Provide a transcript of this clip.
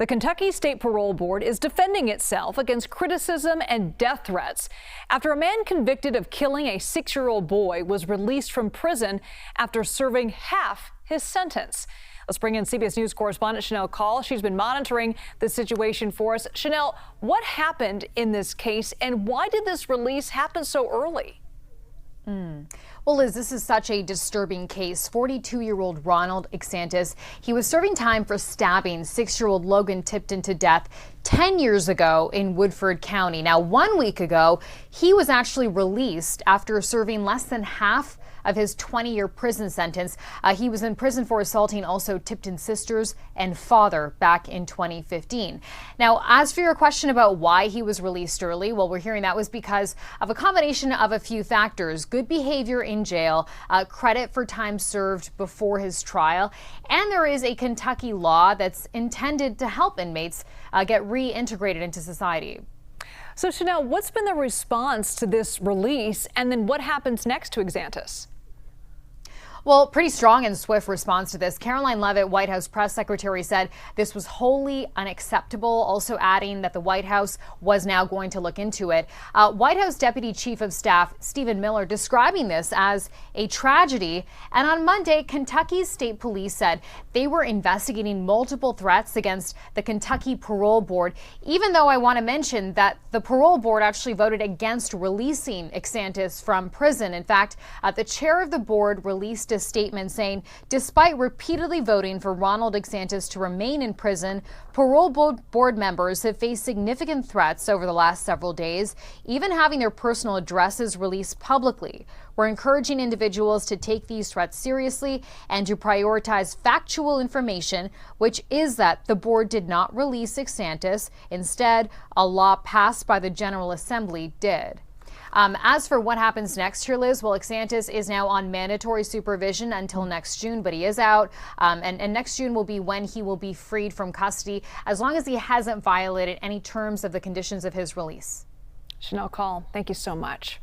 The Kentucky State Parole Board is defending itself against criticism and death threats after a man convicted of killing a 6-year-old boy was released from prison after serving half his sentence. Let's bring in CBS News correspondent Shanelle Kaul. She's been monitoring the situation for us. Shanelle, what happened in this case and why did this release happen so early? Well, Liz, this is such a disturbing case. 42-year-old Ronald Exantis, he was serving time for stabbing 6-year-old Logan Tipton to death 10 years ago in Woodford County. Now, 1 week ago, he was actually released after serving less than half of his 20-year prison sentence. He was in prison for assaulting also Tipton's sisters and father back in 2015. Now, as for your question about why he was released early, well, we're hearing that was because of a combination of a few factors: good behavior in jail, credit for time served before his trial, and there is a Kentucky law that's intended to help inmates get reintegrated into society. So, Shanelle, what's been the response to this release, and then what happens next to Exantis? Well, pretty strong and swift response to this. Caroline Leavitt, White House press secretary, said this was wholly unacceptable, also adding that the White House was now going to look into it. White House Deputy Chief of Staff Stephen Miller describing this as a tragedy. And on Monday, Kentucky State Police said they were investigating multiple threats against the Kentucky Parole Board, even though I want to mention that the Parole Board actually voted against releasing Exantis from prison. In fact, the chair of the board released a statement saying, despite repeatedly voting for Ronald Exantis to remain in prison, parole board members have faced significant threats over the last several days, even having their personal addresses released publicly. We're encouraging individuals to take these threats seriously and to prioritize factual information, which is that the board did not release Exantis. Instead, a law passed by the General Assembly did. As for what happens next here, Liz, well, Exantis is now on mandatory supervision until next June, but he is out. And next June will be when he will be freed from custody, as long as he hasn't violated any terms of the conditions of his release. Shanelle Kaul, thank you so much.